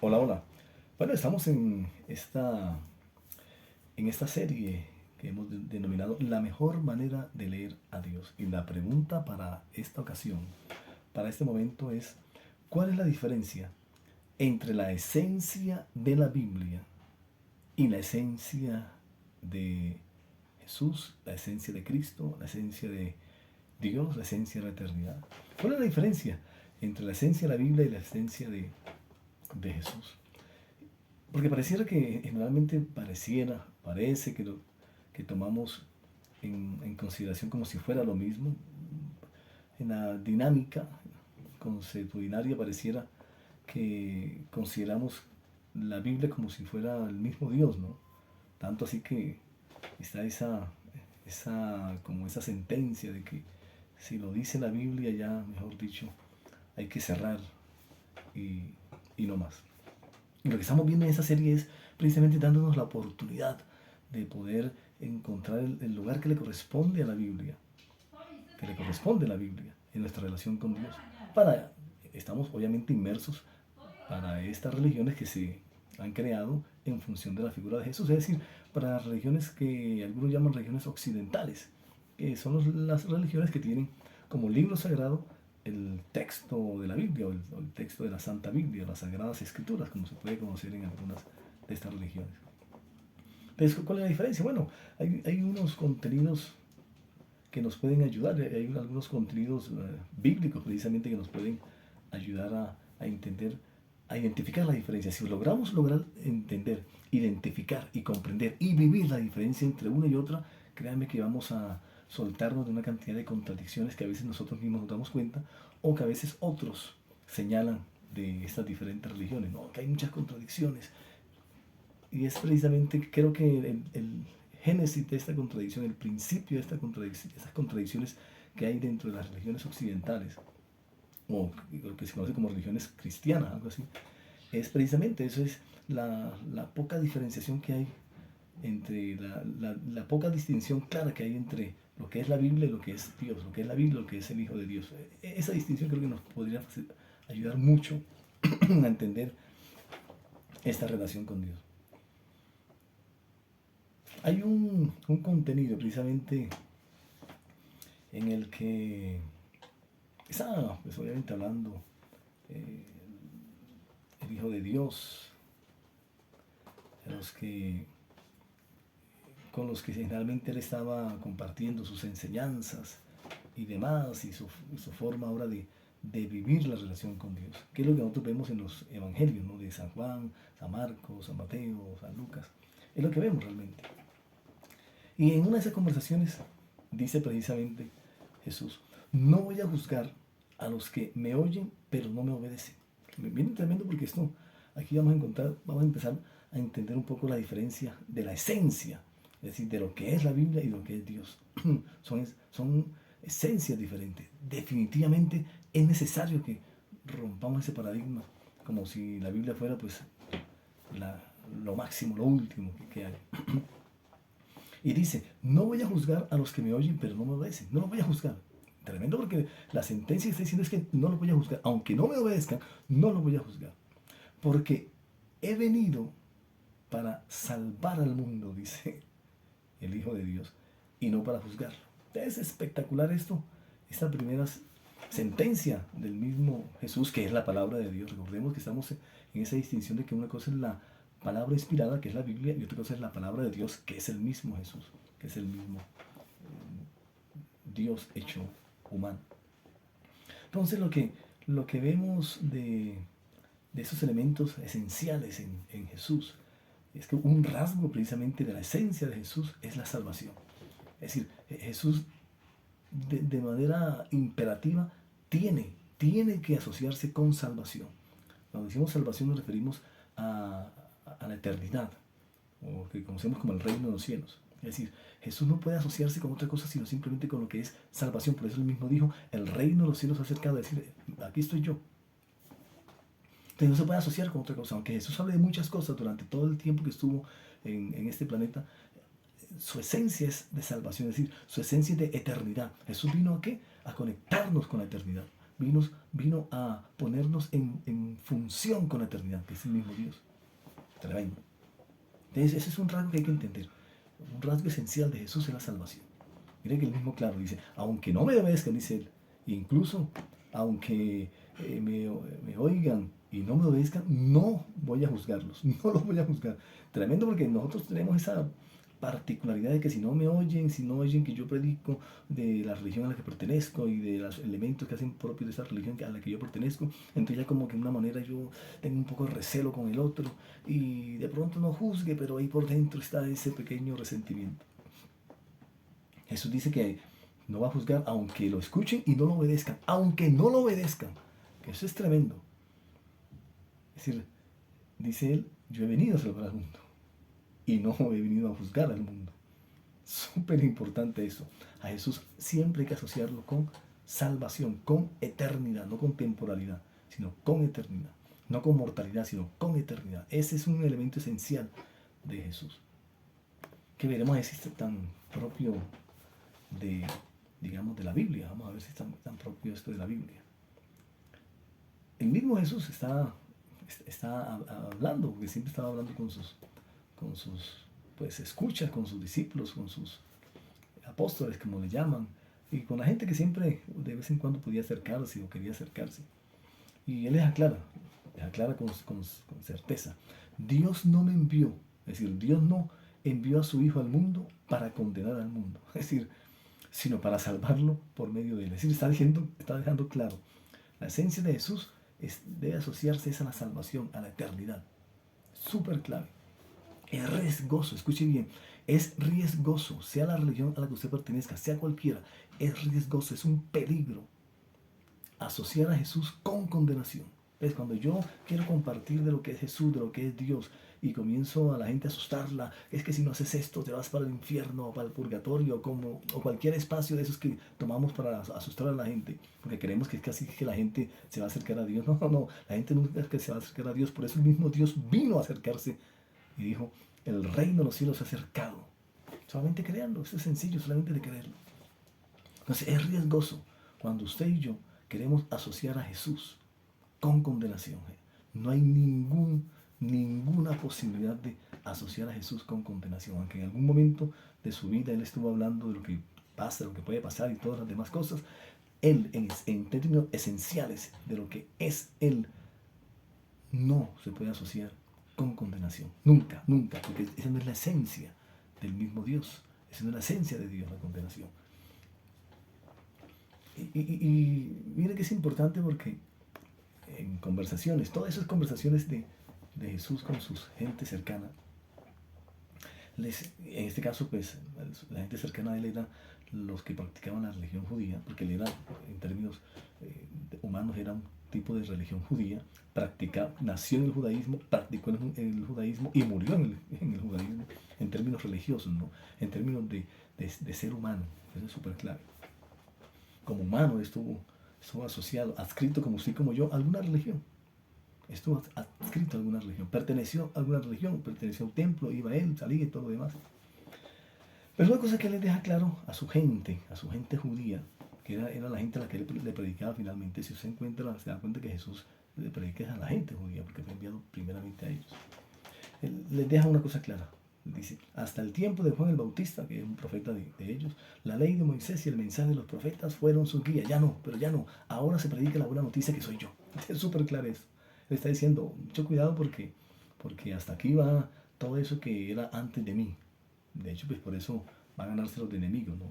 Hola, hola. Bueno, estamos en esta serie que hemos denominado La mejor manera de leer a Dios. Y la pregunta para esta ocasión, para este momento es, ¿cuál es la diferencia entre la esencia de la Biblia y la esencia de Jesús, la esencia de Cristo, la esencia de Dios, la esencia de la eternidad? ¿Cuál es la diferencia entre la esencia de la Biblia y la esencia de Jesús? Porque pareciera que generalmente parece que tomamos en consideración como si fuera lo mismo. En la dinámica consuetudinaria pareciera que consideramos la Biblia como si fuera el mismo Dios, ¿no? Tanto así que está como esa sentencia de que si lo dice la Biblia ya, mejor dicho, hay que cerrar y, y no más. Y lo que estamos viendo en esta serie es precisamente dándonos la oportunidad de poder encontrar el lugar que le corresponde a la Biblia, que le corresponde a la Biblia en nuestra relación con Dios. Estamos obviamente inmersos para estas religiones que se han creado en función de la figura de Jesús, es decir, para las religiones que algunos llaman religiones occidentales, que son las religiones que tienen como libro sagrado el texto de la Biblia o el texto de la Santa Biblia, las Sagradas Escrituras, como se puede conocer en algunas de estas religiones. Entonces, ¿cuál es la diferencia? Bueno, hay unos contenidos que nos pueden ayudar, hay algunos contenidos bíblicos precisamente que nos pueden ayudar a entender, a identificar la diferencia. Si lograr entender, identificar y comprender y vivir la diferencia entre una y otra, créanme que vamos a soltarnos de una cantidad de contradicciones que a veces nosotros mismos nos damos cuenta o que a veces otros señalan de estas diferentes religiones, ¿no? Que hay muchas contradicciones. Y es precisamente, creo que el génesis de esta contradicción, el principio de estas contradicciones que hay dentro de las religiones occidentales, o lo que se conoce como religiones cristianas, algo así, es precisamente eso, es la poca diferenciación que hay entre la poca distinción clara que hay entre lo que es la Biblia y lo que es Dios, lo que es la Biblia y lo que es el Hijo de Dios. Esa distinción creo que nos podría ayudar mucho a entender esta relación con Dios. Hay un contenido precisamente en el que está, pues obviamente hablando eh, el Hijo de Dios, los que, con los que generalmente él estaba compartiendo sus enseñanzas y demás, y su forma ahora de vivir la relación con Dios, que es lo que nosotros vemos en los evangelios, ¿no? De San Juan, San Marcos, San Mateo, San Lucas, es lo que vemos realmente. Y en una de esas conversaciones dice precisamente Jesús, no voy a juzgar a los que me oyen pero no me obedecen. Viene tremendo porque esto, aquí vamos a empezar a entender un poco la diferencia de la esencia, es decir, de lo que es la Biblia y lo que es Dios. Son esencias diferentes. Definitivamente es necesario que rompamos ese paradigma, como si la Biblia fuera pues lo máximo, lo último que hay. Y dice, no voy a juzgar a los que me oyen, pero no me obedecen. No los voy a juzgar. Tremendo porque la sentencia que está diciendo es que no los voy a juzgar. Aunque no me obedezcan, no los voy a juzgar. Porque he venido para salvar al mundo, dice el Hijo de Dios, y no para juzgarlo. Es espectacular esto, esta primera sentencia del mismo Jesús, que es la palabra de Dios. Recordemos que estamos en esa distinción de que una cosa es la palabra inspirada, que es la Biblia, y otra cosa es la palabra de Dios, que es el mismo Jesús, que es el mismo Dios hecho humano. Entonces lo que vemos de esos elementos esenciales en Jesús es que un rasgo precisamente de la esencia de Jesús es la salvación. Es decir, Jesús de manera imperativa tiene que asociarse con salvación. Cuando decimos salvación nos referimos a la eternidad, o que conocemos como el reino de los cielos. Es decir, Jesús no puede asociarse con otra cosa sino simplemente con lo que es salvación. Por eso él mismo dijo, el reino de los cielos se ha acercado, es decir, aquí estoy yo. Entonces no se puede asociar con otra cosa. Aunque Jesús hable de muchas cosas durante todo el tiempo que estuvo en este planeta, su esencia es de salvación, es decir, su esencia es de eternidad. Jesús vino a qué? A conectarnos con la eternidad. vino a ponernos en función con la eternidad, que es el mismo Dios. Tremendo. Entonces, ese es un rasgo que hay que entender. Un rasgo esencial de Jesús es la salvación. Mire que el mismo claro dice, aunque no me obedezcan, dice él, incluso aunque me oigan y no me obedezcan, no voy a juzgarlos, no los voy a juzgar. Tremendo, porque nosotros tenemos esa particularidad de que si no me oyen, si no oyen que yo predico de la religión a la que pertenezco y de los elementos que hacen propios de esa religión a la que yo pertenezco, entonces ya como que de una manera yo tengo un poco de recelo con el otro y de pronto no juzgue, pero ahí por dentro está ese pequeño resentimiento. Jesús dice que no va a juzgar aunque lo escuchen y no lo obedezcan, aunque no lo obedezcan, que eso es tremendo. Es decir, dice él, yo he venido a salvar al mundo y no he venido a juzgar al mundo. Súper importante eso. A Jesús siempre hay que asociarlo con salvación, con eternidad, no con temporalidad, sino con eternidad. No con mortalidad, sino con eternidad. Ese es un elemento esencial de Jesús, que veremos si es tan propio de, digamos, de la Biblia. Vamos a ver si es tan propio esto de la Biblia. El mismo Jesús está hablando, porque siempre estaba hablando con sus pues escuchas, con sus discípulos, con sus apóstoles, como le llaman, y con la gente que siempre de vez en cuando podía acercarse o quería acercarse. Y él les aclara con certeza, Dios no me envió, es decir, Dios no envió a su Hijo al mundo para condenar al mundo, es decir, sino para salvarlo por medio de él. Es decir, está dejando claro, la esencia de Jesús debe asociarse a la salvación, a la eternidad. Súper clave. Es riesgoso, escuche bien, es riesgoso, sea la religión a la que usted pertenezca, sea cualquiera, es riesgoso, es un peligro asociar a Jesús con condenación. Es cuando yo quiero compartir de lo que es Jesús, de lo que es Dios, y comienzo a la gente a asustarla, es que si no haces esto te vas para el infierno o para el purgatorio o cualquier espacio de esos que tomamos para asustar a la gente, porque creemos que es casi que la gente se va a acercar a Dios. No, la gente nunca es que se va a acercar a Dios, por eso el mismo Dios vino a acercarse y dijo, el reino de los cielos se ha acercado. Solamente creerlo, eso es sencillo, solamente de creerlo. Entonces es riesgoso cuando usted y yo queremos asociar a Jesús con condenación. No hay ninguna posibilidad de asociar a Jesús con condenación, aunque en algún momento de su vida él estuvo hablando de lo que pasa, de lo que puede pasar y todas las demás cosas. Él, en términos esenciales de lo que es él, no se puede asociar con condenación. Nunca, porque esa no es la esencia del mismo Dios. Esa no es la esencia de Dios, la condenación. Y mire que es importante porque en conversaciones, todas esas conversaciones de Jesús con sus gente cercana, en este caso, pues, la gente cercana a él era los que practicaban la religión judía, porque él era, en términos humanos, era un tipo de religión judía, nació en el judaísmo, practicó en el judaísmo y murió en el judaísmo, en términos religiosos, ¿no? En términos de ser humano. Eso es súper clave. Como humano estuvo asociado, adscrito como usted como yo, a alguna religión. Estuvo adscrito a alguna religión, perteneció a alguna religión, perteneció a un templo, iba a él, salía y todo lo demás. Pero una cosa que él les deja claro a su gente judía, que era la gente a la que le predicaba finalmente. Si usted se da cuenta que Jesús le predica a la gente judía, porque fue enviado primeramente a ellos. Él les deja una cosa clara. Dice, hasta el tiempo de Juan el Bautista, que es un profeta de ellos, la ley de Moisés y el mensaje de los profetas fueron su guía. Ya no. Ahora se predica la buena noticia que soy yo. Es súper claro eso. Él está diciendo, mucho cuidado porque hasta aquí va todo eso que era antes de mí. De hecho, pues por eso va a ganarse los de enemigos, ¿no?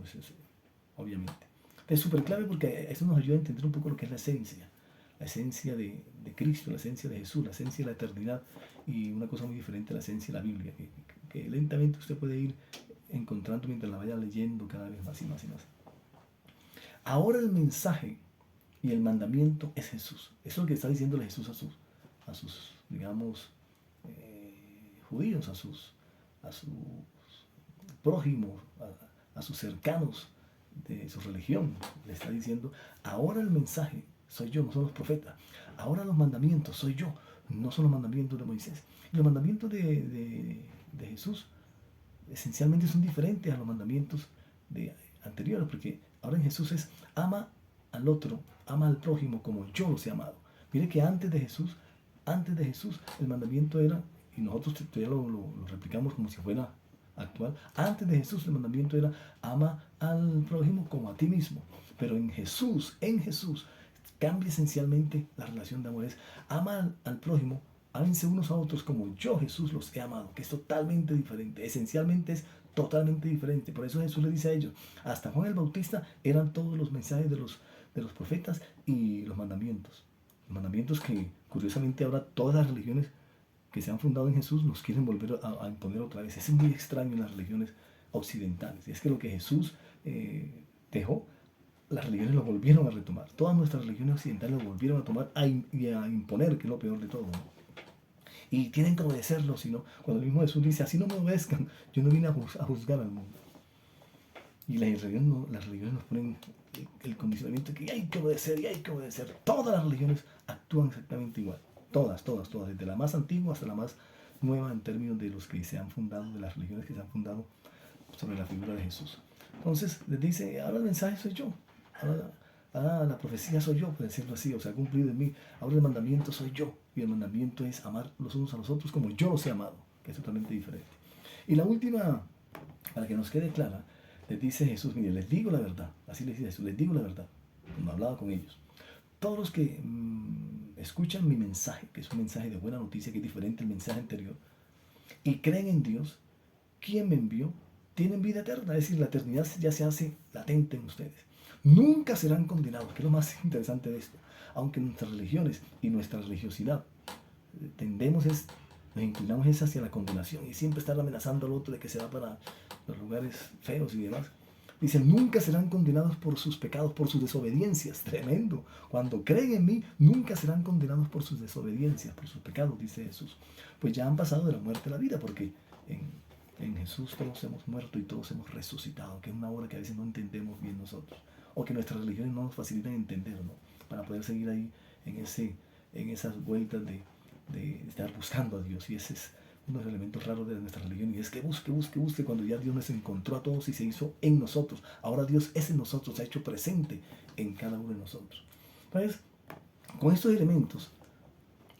Obviamente. Es súper clave porque eso nos ayuda a entender un poco lo que es la esencia de Cristo, la esencia de Jesús, la esencia de la eternidad, y una cosa muy diferente a la esencia de la Biblia, que lentamente usted puede ir encontrando mientras la vaya leyendo cada vez más y más y más. Ahora el mensaje y el mandamiento es Jesús. Eso es lo que está diciéndole Jesús a sus digamos, judíos, a sus prójimos, a sus cercanos de su religión. Le está diciendo, ahora el mensaje soy yo, no son los profetas. Ahora los mandamientos soy yo, no son los mandamientos de Moisés. Y los mandamientos de Jesús esencialmente son diferentes a los mandamientos anteriores, porque ahora en Jesús es ama al otro, ama al prójimo como yo los he amado. Mire que antes de Jesús, el mandamiento era, y nosotros todavía lo replicamos como si fuera actual, antes de Jesús el mandamiento era, ama al prójimo como a ti mismo. Pero en Jesús, cambia esencialmente la relación de amor. Es, ama al prójimo, ámense unos a otros como yo, Jesús, los he amado, que es totalmente diferente. Esencialmente es totalmente diferente. Por eso Jesús le dice a ellos, hasta Juan el Bautista eran todos los mensajes de los profetas y los mandamientos. Los mandamientos que, curiosamente, ahora todas las religiones que se han fundado en Jesús nos quieren volver a imponer otra vez. Es muy extraño en las religiones occidentales. Y es que lo que Jesús dejó, las religiones lo volvieron a retomar. Todas nuestras religiones occidentales lo volvieron a tomar y a imponer, que es lo peor de todo, ¿no? Y tienen que obedecerlo, sino cuando el mismo Jesús dice, así no me obedezcan, yo no vine a juzgar al mundo. Y las religiones nos ponen el condicionamiento que hay que obedecer y hay que obedecer. Todas las religiones actúan exactamente igual. Todas, desde la más antigua hasta la más nueva en términos de los que se han fundado, de las religiones que se han fundado sobre la figura de Jesús. Entonces les dice, ahora el mensaje soy yo, ahora la profecía soy yo, por decirlo así, o sea, cumplido en mí. Ahora el mandamiento soy yo, y el mandamiento es amar los unos a los otros como yo los he amado, que es totalmente diferente. Y la última, para que nos quede clara, les dice Jesús, mire, les digo la verdad, así les dice Jesús, les digo la verdad, cuando hablaba con ellos. Todos los que escuchan mi mensaje, que es un mensaje de buena noticia, que es diferente al mensaje anterior, y creen en Dios, quien me envió, tienen vida eterna, es decir, la eternidad ya se hace latente en ustedes. Nunca serán condenados, que es lo más interesante de esto. Aunque nuestras religiones y nuestra religiosidad nos inclinamos hacia la condenación y siempre estar amenazando al otro de que se va para los lugares feos y demás. Dicen, nunca serán condenados por sus pecados, por sus desobediencias. Tremendo. Cuando creen en mí, nunca serán condenados por sus desobediencias, por sus pecados, dice Jesús. Pues ya han pasado de la muerte a la vida, porque en Jesús todos hemos muerto y todos hemos resucitado, que es una obra que a veces no entendemos bien nosotros, o que nuestras religiones no nos facilitan entender, ¿no? Para poder seguir ahí en esas vueltas de estar buscando a Dios. Y ese es uno de los elementos raros de nuestra religión, y es que busque cuando ya Dios nos encontró a todos y se hizo en nosotros. Ahora Dios es en nosotros, se ha hecho presente en cada uno de nosotros. Entonces, con estos elementos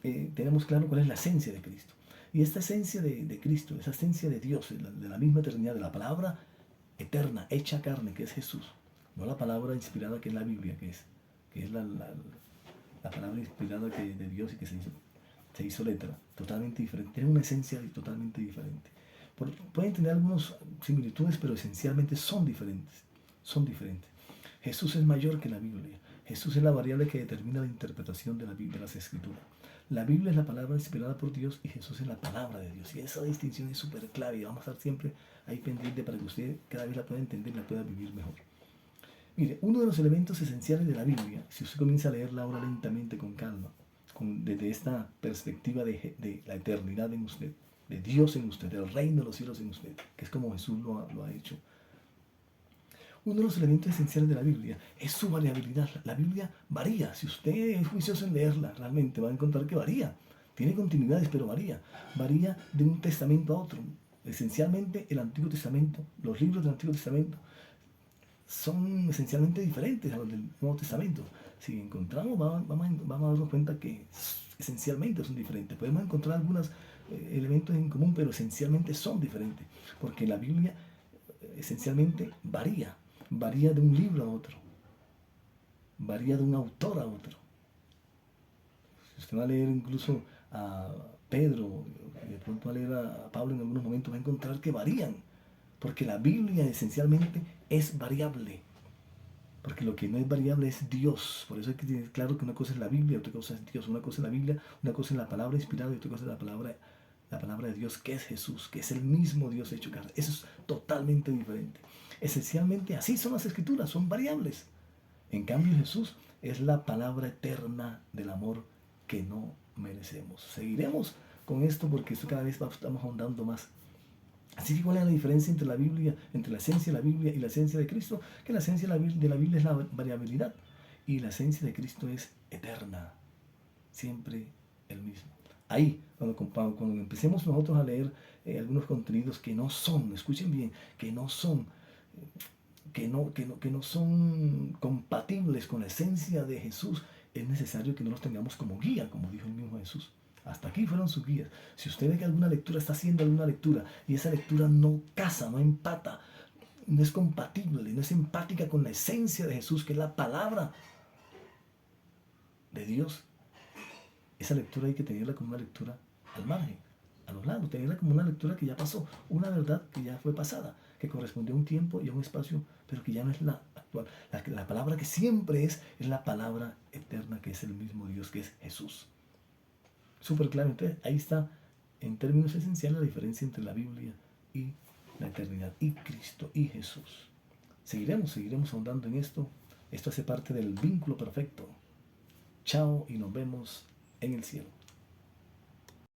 tenemos claro cuál es la esencia de Cristo. Y esta esencia de Cristo, esa esencia de Dios, de la misma eternidad, de la palabra eterna, hecha carne, que es Jesús, no la palabra inspirada que es la Biblia, que es la palabra inspirada de Dios y que se hizo letra, totalmente diferente, tiene una esencia totalmente diferente. Pueden tener algunas similitudes, pero esencialmente son diferentes. Jesús es mayor que la Biblia. Jesús es la variable que determina la interpretación de las Escrituras. La Biblia es la palabra inspirada por Dios y Jesús es la palabra de Dios. Y esa distinción es súper clave y vamos a estar siempre ahí pendiente para que usted cada vez la pueda entender y la pueda vivir mejor. Mire, uno de los elementos esenciales de la Biblia, si usted comienza a leerla ahora lentamente, con calma, desde esta perspectiva de la eternidad en usted, de Dios en usted, del reino de los cielos en usted, que es como Jesús lo ha hecho. Uno de los elementos esenciales de la Biblia es su variabilidad. La Biblia varía. Si usted es juicioso en leerla, realmente va a encontrar que varía. Tiene continuidades, pero varía. Varía de un testamento a otro. Esencialmente, el Antiguo Testamento, los libros del Antiguo Testamento, son esencialmente diferentes a los del Nuevo Testamento. Si encontramos, vamos a darnos cuenta que esencialmente son diferentes. Podemos encontrar algunos elementos en común, pero esencialmente son diferentes. Porque la Biblia esencialmente varía de un libro a otro, varía de un autor a otro. Si usted va a leer incluso a Pedro, y de pronto va a leer a Pablo en algunos momentos, va a encontrar que varían, porque la Biblia esencialmente es variable, porque lo que no es variable es Dios. Por eso hay que tener claro que una cosa es la Biblia, otra cosa es Dios. Una cosa es la Biblia, una cosa es la palabra inspirada y otra cosa es la palabra de Dios, que es Jesús, que es el mismo Dios hecho carne. Eso es totalmente diferente. Esencialmente así son las Escrituras, son variables. En cambio, Jesús es la palabra eterna del amor que no merecemos. Seguiremos con esto porque esto cada vez estamos ahondando más. Así que, ¿cuál es la diferencia entre la Biblia, entre la esencia de la Biblia y la esencia de Cristo? Que la esencia de la Biblia es la variabilidad y la esencia de Cristo es eterna, siempre el mismo. Ahí, cuando empecemos nosotros a leer algunos contenidos que no son, escuchen bien, que no son que no son compatibles con la esencia de Jesús, es necesario que no los tengamos como guía, como dijo el mismo Jesús. Hasta aquí fueron sus guías. Si usted ve que alguna lectura está haciendo alguna lectura y esa lectura no casa, no empata, no es compatible, no es empática con la esencia de Jesús, que es la palabra de Dios, esa lectura hay que tenerla como una lectura al margen, a los lados, tenerla como una lectura que ya pasó, una verdad que ya fue pasada, que correspondió a un tiempo y a un espacio, pero que ya no es la actual. La palabra que siempre es la palabra eterna, que es el mismo Dios, que es Jesús. Súper claro. Entonces, ahí está, en términos esenciales, la diferencia entre la Biblia y la eternidad, y Cristo, y Jesús. Seguiremos ahondando en esto. Esto hace parte del vínculo perfecto. Chao y nos vemos en el cielo.